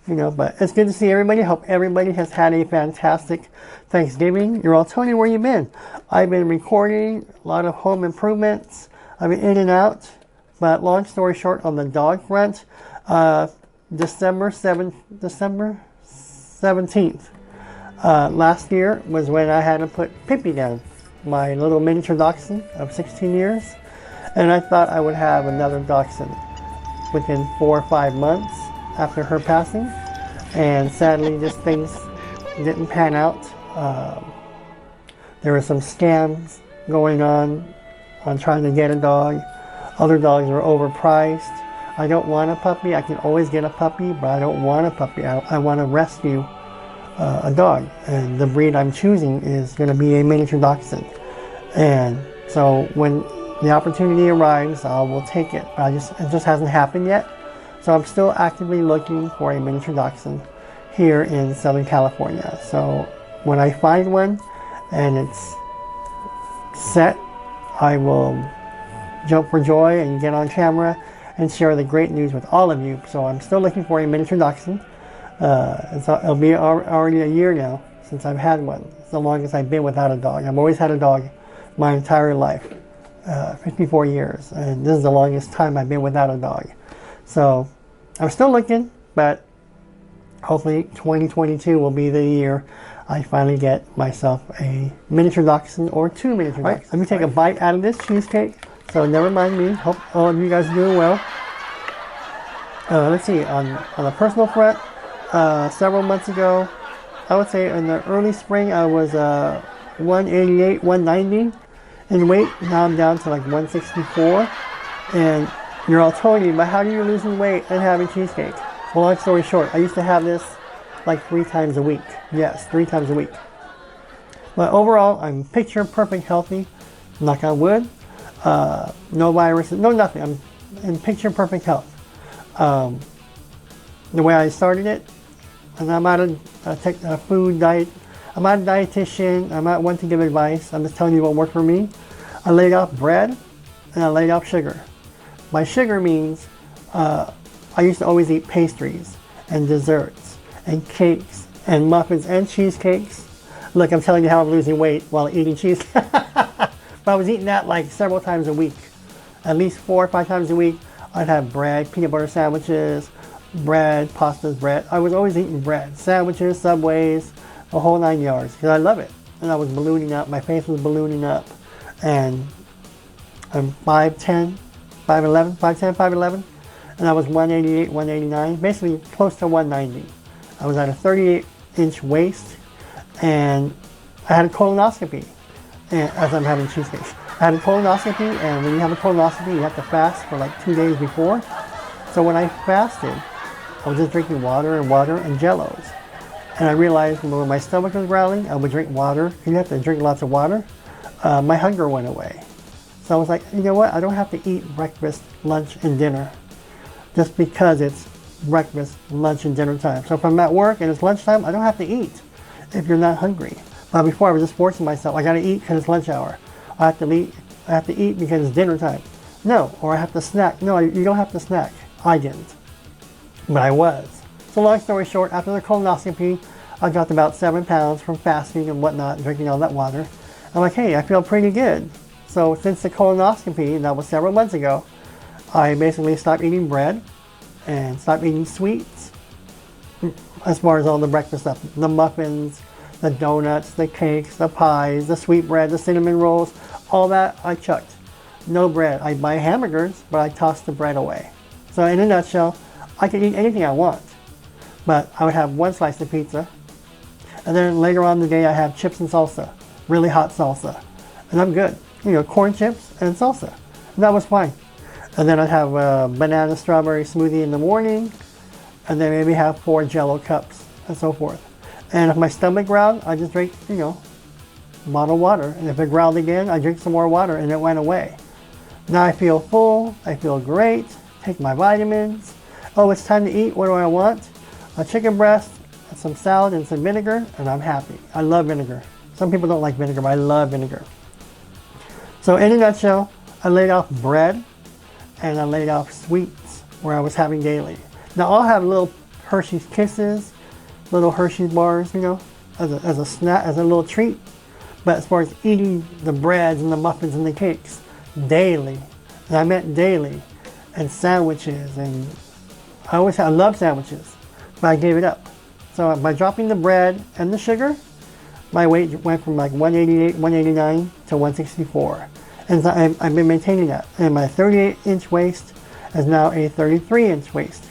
You know, but it's good to see everybody. Hope everybody has had a fantastic Thanksgiving. You're all telling me where you've been. I've been recording a lot of home improvements. I've been in and out. But long story short, on the dog front, December 17th, last year was when I had to put Pippi down, my little miniature dachshund of 16 years. And I thought I would have another dachshund within 4 or 5 months after her passing. And sadly, just things didn't pan out. There were some scams going on trying to get a dog. Other dogs were overpriced. I don't want a puppy. I can always get a puppy, but I don't want a puppy. I want to rescue a dog. And the breed I'm choosing is going to be a miniature dachshund. And so when the opportunity arrives, I will take it. But it just hasn't happened yet. So I'm still actively looking for a miniature dachshund here in Southern California. So when I find one and it's set, I will jump for joy and get on camera and share the great news with all of you. So I'm still looking for a miniature dachshund. It'll be already a year now since I've had one. It's the longest I've been without a dog. I've always had a dog my entire life, 54 years, and this is the longest time I've been without a dog. So I'm still looking, but hopefully 2022 will be the year I finally get myself a miniature dachshund or 2 miniature dachshunds. Let me take a bite out of this cheesecake. So never mind me. Hope all of you guys are doing well. Let's see, on a personal front, several months ago, I would say in the early spring, I was 188, 190 in weight. Now I'm down to like 164. And you're all telling me, but how are you losing weight and having cheesecake? Well, long story short, I used to have this like 3 times a week. Yes, 3 times a week. But overall, I'm picture perfect healthy. Knock on wood. No viruses, no nothing. I'm in picture perfect health. The way I started it, and I'm not a food diet. I'm not a dietitian. I'm not one to give advice. I'm just telling you what worked for me. I laid off bread and I laid off sugar. By sugar means I used to always eat pastries and desserts and cakes and muffins and cheesecakes. Look, I'm telling you how I'm losing weight while eating cheese. But I was eating that like several times a week. At least 4 or 5 times a week. I'd have bread, peanut butter sandwiches, bread, pastas, bread. I was always eating bread, sandwiches, Subways, the whole 9 yards, because I love it. And I was ballooning up, my face was ballooning up. And I'm 5'10", 5'11", 5'10", 5'11", and I was 188, 189, basically close to 190. I was at a 38-inch waist, and I had a colonoscopy. And as I'm having cheesecake, I had a colonoscopy, and when you have a colonoscopy, you have to fast for like 2 days before. So when I fasted, I was just drinking water and Jellos. And I realized when my stomach was growling, I would drink water. You have to drink lots of water. My hunger went away. So I was like, you know what? I don't have to eat breakfast, lunch, and dinner just because it's breakfast, lunch, and dinner time. So if I'm at work and it's lunchtime, I don't have to eat if you're not hungry. But before I was just forcing myself, I gotta eat because it's lunch hour. I have to eat because it's dinner time. No, or I have to snack. No, you don't have to snack. I didn't, but I was. So long story short, after the colonoscopy, I dropped about 7 pounds from fasting and whatnot, drinking all that water. I'm like, hey, I feel pretty good. So since the colonoscopy, that was several months ago, I basically stopped eating bread and stopped eating sweets. As far as all the breakfast stuff, the muffins, the donuts, the cakes, the pies, the sweet bread, the cinnamon rolls, all that I chucked. No bread. I buy hamburgers, but I toss the bread away. So in a nutshell, I could eat anything I want, but I would have 1 slice of pizza, and then later on in the day I have chips and salsa, really hot salsa, and I'm good. You know, corn chips and salsa, and that was fine. And then I'd have a banana strawberry smoothie in the morning, and then maybe have 4 Jello cups and so forth. And if my stomach growled, I just drink, you know, bottled water. And if it growled again, I drink some more water, and it went away. Now I feel full, I feel great, take my vitamins. Oh, it's time to eat, what do I want? A chicken breast, some salad, and some vinegar, and I'm happy. I love vinegar. Some people don't like vinegar, but I love vinegar. So in a nutshell, I laid off bread, and I laid off sweets, where I was having daily. Now I'll have little Hershey's Kisses, little Hershey's bars, you know, as a snack, as a little treat. But as far as eating the breads and the muffins and the cakes daily, and I meant daily, and sandwiches, and I love sandwiches, but I gave it up. So by dropping the bread and the sugar, my weight went from like 188, 189 to 164. And so I've been maintaining that. And my 38-inch waist is now a 33-inch waist.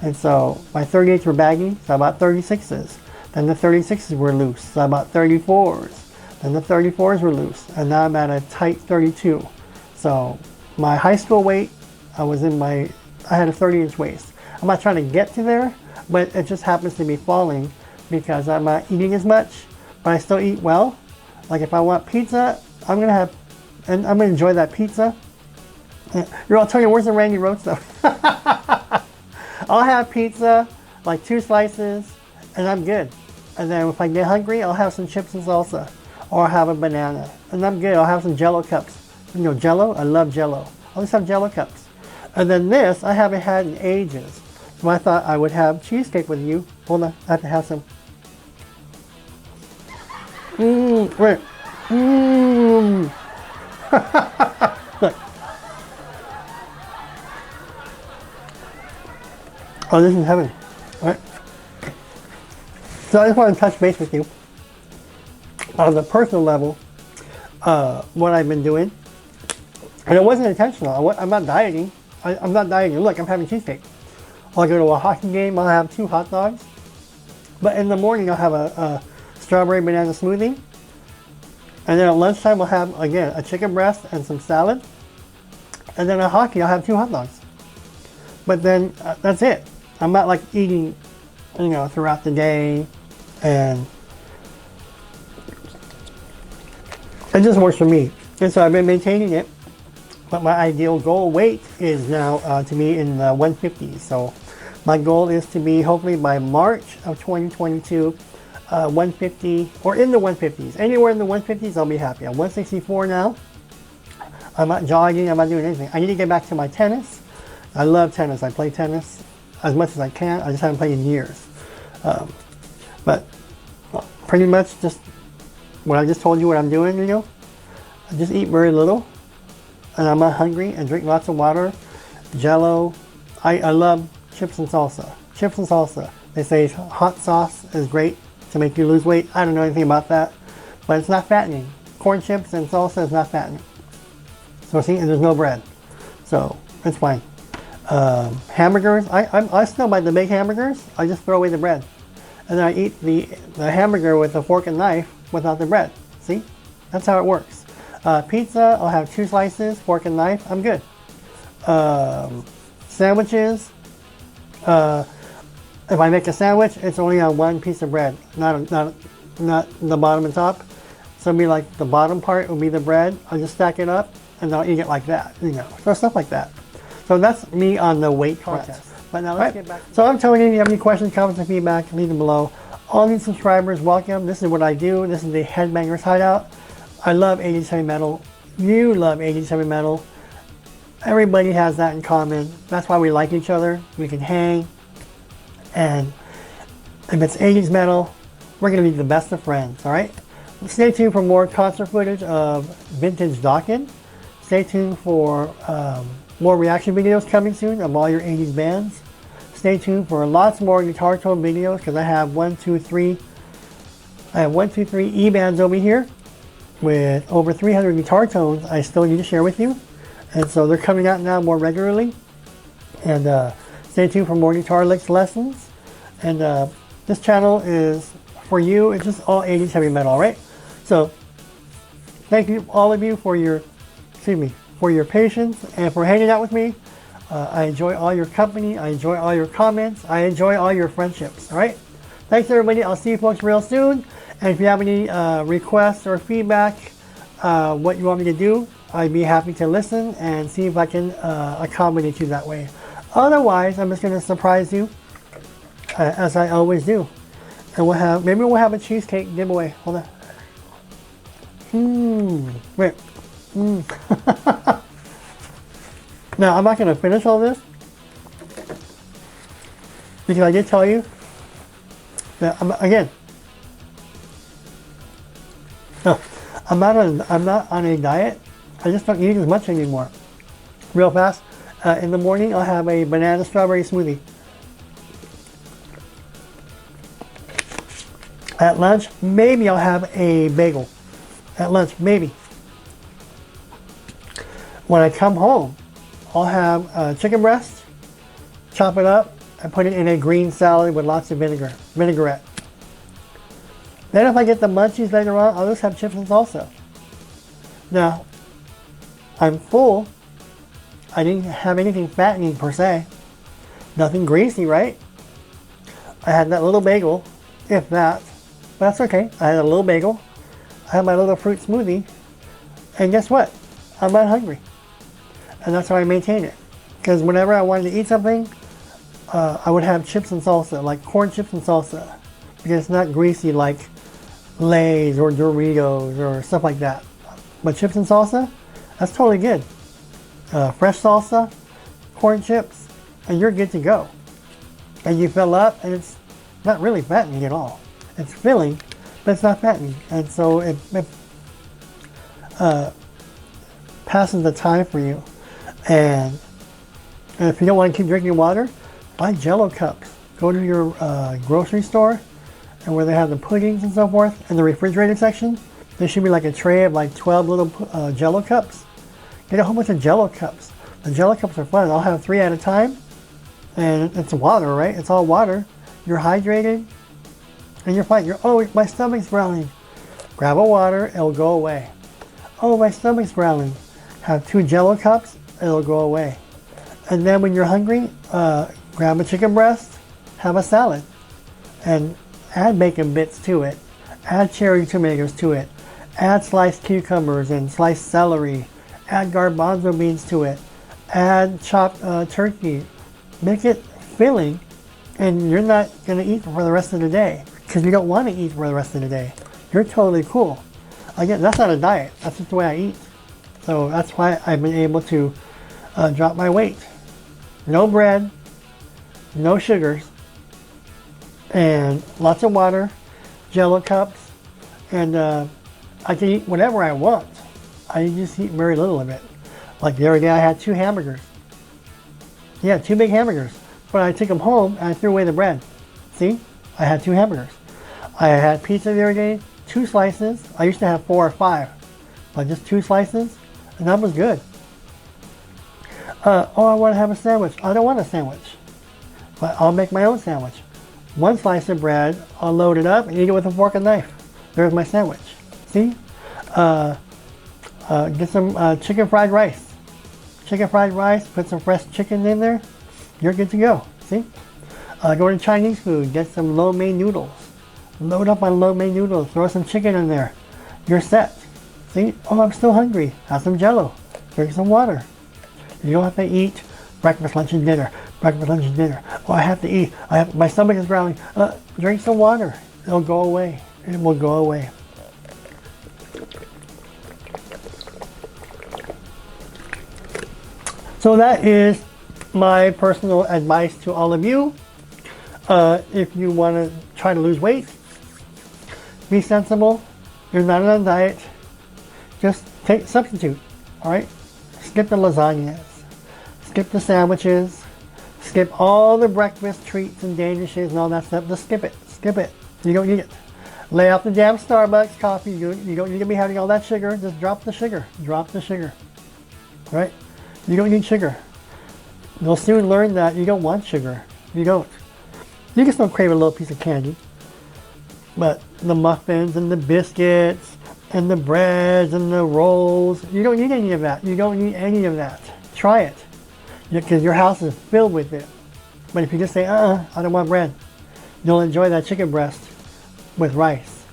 And so my 38s were baggy, so I bought 36s. Then the 36s were loose, so I bought 34s. Then the 34s were loose, and now I'm at a tight 32. So my high school weight, I had a 30-inch waist. I'm not trying to get to there, but it just happens to be falling because I'm not eating as much, but I still eat well. Like if I want pizza, I'm gonna enjoy that pizza. You're all telling me, where's the Randy Road stuff? I'll have pizza, like 2 slices, and I'm good. And then if I get hungry, I'll have some chips and salsa, or I'll have a banana, and I'm good. I'll have some Jello cups. You know Jello? I love Jello. I'll just have Jello cups. And then this, I haven't had in ages. So I thought I would have cheesecake with you. Hold on, I have to have some. Wait. Look. Oh, this is heaven. All right. So I just want to touch base with you on the personal level, what I've been doing. And it wasn't intentional. I'm not dieting. I'm not dieting. Look, I'm having cheesecake. I'll go to a hockey game. I'll have 2 hot dogs. But in the morning, I'll have a strawberry banana smoothie. And then at lunchtime, I'll have, again, a chicken breast and some salad. And then at hockey, I'll have 2 hot dogs. But then that's it. I'm not like eating, you know, throughout the day. And it just works for me. And so I've been maintaining it. But my ideal goal weight is now to be in the 150s. So my goal is to be, hopefully by March of 2022, 150 or in the 150s. Anywhere in the 150s, I'll be happy. I'm 164 now. I'm not jogging. I'm not doing anything. I need to get back to my tennis. I love tennis. I play tennis as much as I can. I just haven't played in years. But pretty much just what I just told you what I'm doing, you know. I just eat very little. And I'm not hungry, and drink lots of water. Jello. I love chips and salsa. Chips and salsa. They say hot sauce is great to make you lose weight. I don't know anything about that, but it's not fattening. Corn chips and salsa is not fattening. So see, and there's no bread, so it's fine. Hamburgers. I still buy the big hamburgers. I just throw away the bread, and then I eat the hamburger with a fork and knife without the bread. See, that's how it works. Pizza, I'll have 2 slices, fork and knife, I'm good. Sandwiches, if I make a sandwich, it's only on 1 piece of bread, not the bottom and top. So it'll be like the bottom part will be the bread. I'll just stack it up and I'll eat it like that, you know, so stuff like that. So that's me on the weight contest. But now let's get back. So I'm telling you, if you have any questions, comments, or feedback, leave them below. All new subscribers, welcome. This is what I do. This is the Headbangers Hideout. I love 80s heavy metal. You love 80s heavy metal. Everybody has that in common. That's why we like each other. We can hang. And if it's 80s metal, we're going to be the best of friends, all right? Stay tuned for more concert footage of Vintage Dachshund. Stay tuned for more reaction videos coming soon of all your 80s bands. Stay tuned for lots more guitar tone videos because I have 1, 2, 3 E-bands over here with over 300 guitar tones I still need to share with you. And so they're coming out now more regularly. And stay tuned for more guitar licks lessons. And this channel is for you. It's just all 80s heavy metal, all right? So thank you, all of you, for your patience and for hanging out with me. I enjoy all your company. I enjoy all your comments. I enjoy all your friendships, all right? Thanks, everybody. I'll see you folks real soon. And if you have any requests or feedback, what you want me to do, I'd be happy to listen and see if I can accommodate you that way. Otherwise, I'm just going to surprise you, as I always do. And maybe we'll have a cheesecake giveaway. Hold on. Wait. Now, I'm not going to finish all this. Because I did tell you that, again, no, I'm not on a diet. I just don't eat as much anymore. Real fast, in the morning I'll have a banana strawberry smoothie. At lunch, maybe I'll have a bagel. At lunch, maybe. When I come home, I'll have chicken breast, chop it up, and put it in a green salad with lots of vinaigrette. Then if I get the munchies later on, I'll just have chips and salsa. Now, I'm full. I didn't have anything fattening per se. Nothing greasy, right? I had that little bagel, if that. But that's okay. I had a little bagel. I had my little fruit smoothie. And guess what? I'm not hungry. And that's how I maintain it. Because whenever I wanted to eat something, I would have chips and salsa, like corn chips and salsa. Because it's not greasy like Lay's or Doritos or stuff like that. But chips and salsa, that's totally good. Fresh salsa, corn chips, and you're good to go. And you fill up, and it's not really fattening at all. It's filling, but it's not fattening. And so it passes the time for you. And if you don't want to keep drinking water, buy Jello cups. Go to your grocery store, and where they have the puddings and so forth, in the refrigerator section, there should be like a tray of like 12 little Jello cups. Get a whole bunch of Jello cups. The Jello cups are fun. I'll have 3 at a time. And it's water, right? It's all water. You're hydrated. And you're fine. Oh, my stomach's growling. Grab a water, it'll go away. Oh, my stomach's growling. Have 2 Jello cups, it'll go away. And then when you're hungry, grab a chicken breast, have a salad. And add bacon bits to it. Add cherry tomatoes to it. Add sliced cucumbers and sliced celery. Add garbanzo beans to it. Add chopped turkey. Make it filling, and you're not going to eat for the rest of the day because you don't want to eat for the rest of the day. You're totally cool. Again, that's not a diet. That's just the way I eat. So that's why I've been able to drop my weight. No bread, no sugars, and lots of water, Jello cups, and I can eat whatever I want. I just eat very little of it. Like the other day I had 2 hamburgers. Yeah, 2 big hamburgers. But I took them home and I threw away the bread. See? I had 2 hamburgers. I had pizza the other day, 2 slices. I used to have 4 or 5. But just 2 slices, and that was good. Oh, I want to have a sandwich. I don't want a sandwich. But I'll make my own sandwich. 1 slice of bread, I'll load it up and eat it with a fork and knife. There's my sandwich. See? Get some chicken fried rice. Chicken fried rice, put some fresh chicken in there, you're good to go. See? Go to Chinese food, get some lo mein noodles. Load up on lo mein noodles, throw some chicken in there. You're set. See? Oh, I'm still hungry. Have some Jello. Drink some water. You don't have to eat breakfast, lunch, and dinner. Breakfast, lunch, and dinner. Oh, I have to eat. My stomach is growling. Drink some water. It'll go away. It will go away. So that is my personal advice to all of you. If you want to try to lose weight, be sensible. You're not on a diet. Just substitute. All right. Skip the lasagnas. Skip the sandwiches. Skip all the breakfast treats and day dishes and all that stuff. Just skip it. Skip it. You don't need it. Lay off the damn Starbucks coffee. You don't need to be having all that sugar. Just drop the sugar. Drop the sugar. All right. You don't need sugar. You'll soon learn that you don't want sugar. You don't. You can still crave a little piece of candy. But the muffins and the biscuits and the breads and the rolls, you don't need any of that. You don't need any of that. Try it. Because your house is filled with it. But if you just say, I don't want bread, you'll enjoy that chicken breast with rice.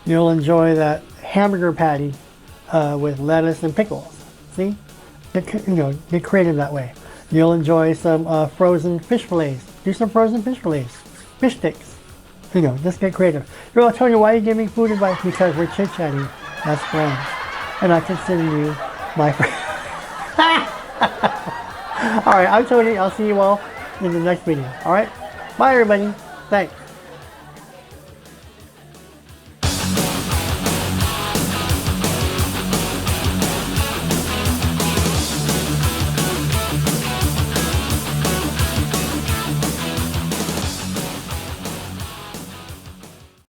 You'll enjoy that hamburger patty with lettuce and pickles. See? Get creative that way. You'll enjoy some frozen fish fillets. Do some frozen fish fillets. Fish sticks. Just get creative. I'll tell you why you give me food advice, because we're chit-chatting as friends. And I consider you my friend. Alright, I'm Tony. I'll see you all in the next video. Alright? Bye, everybody. Thanks.